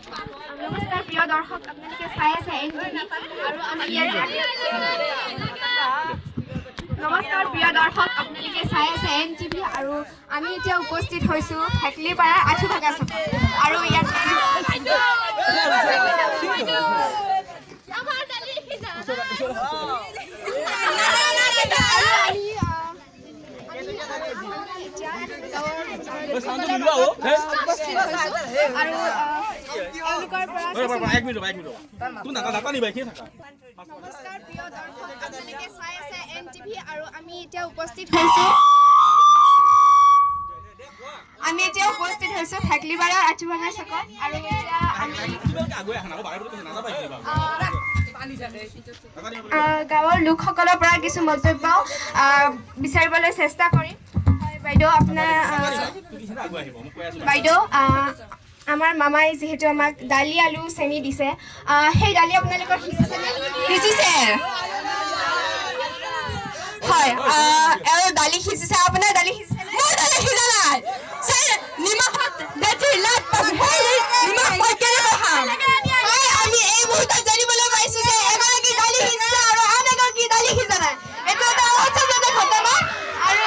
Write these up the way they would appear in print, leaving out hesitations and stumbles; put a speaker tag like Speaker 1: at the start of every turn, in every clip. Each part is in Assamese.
Speaker 1: নমস্কাৰ প্ৰিয় দৰ্শক, আপোনালোকে চাই আছে NTV আৰু আমি নমস্কাৰ প্ৰিয় দৰ্শক, আপোনালোকে চাই আছে NTV আৰু আমি এতিয়া উপস্থিত হৈছোঁ হেকলিপাৰা আঠুভাগা চকত আৰু ইয়াত হেকলিপাৰা আঠুভাগা চকত আৰু গাঁৱৰ লোকসকলৰ পৰা কিছু মন্তব্য বিচাৰিবলৈ চেষ্টা কৰিম। হয় বাইদেউ, আপোনাৰ বাইদেউ আমাৰ মামাই যিহেতু আমাক দালি আলু চেনি দিছে, সেই দালি আপোনালোকৰ সিজিছে? হয়, আৰু দালি সিজিছে। আপোনাৰ দালি সিজিছে? মোৰ দালি সিজা নাই। নিমখত আমি এই মুহূৰ্তত জানিবলৈ পাইছো যে এগৰাকী দালি সিজিছে আৰু আন এগৰাকী দালি সিজা নাই। এইটো এটা অসাধাৰণ ঘটনা আৰু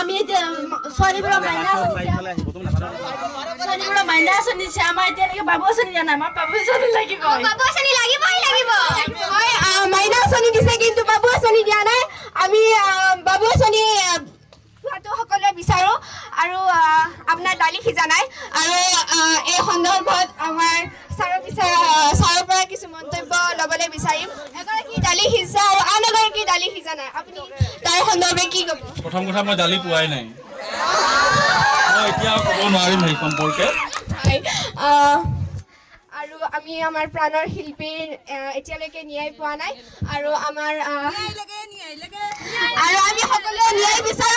Speaker 1: আমি ছোৱালীবোৰৰ মাইনা আঁচনি দিছে, আমাৰ এতিয়ালৈকে বাবু আঁচনি দিয়া নাই। আমাৰ বাবু আঁচনি লাগিব, বাবু আঁচনি লাগিবই লাগিব। হয়, মাইনা আঁচনি দিছে কিন্তু বাবু আঁচনি দিয়া নাই। আমি বাবু আঁচনি পোৱাটো সকলোৱে বিচাৰো আৰু আপোনাৰ দালি সিজা নাই। আৰু এই সন্দৰ্ভত আমাৰ ছাৰৰ পৰা কিছু মন্তব্য ল'বলৈ বিচাৰিম। এগৰাকী দালি সিজা আৰু আন এগৰাকী দালি সিজা নাই, আপুনি তাৰ সন্দৰ্ভে কি ক'ব?
Speaker 2: প্ৰথম কথা, মই দালি পোৱাই নাই, মই এতিয়া ক'ব নোৱাৰিম সেই সম্পৰ্কে।
Speaker 1: আৰু আমি আমাৰ প্ৰাণৰ শিল্পীৰ এতিয়ালৈকে ন্যায় পোৱা নাই আৰু আমি সকলোৱে ন্যায় বিচাৰো।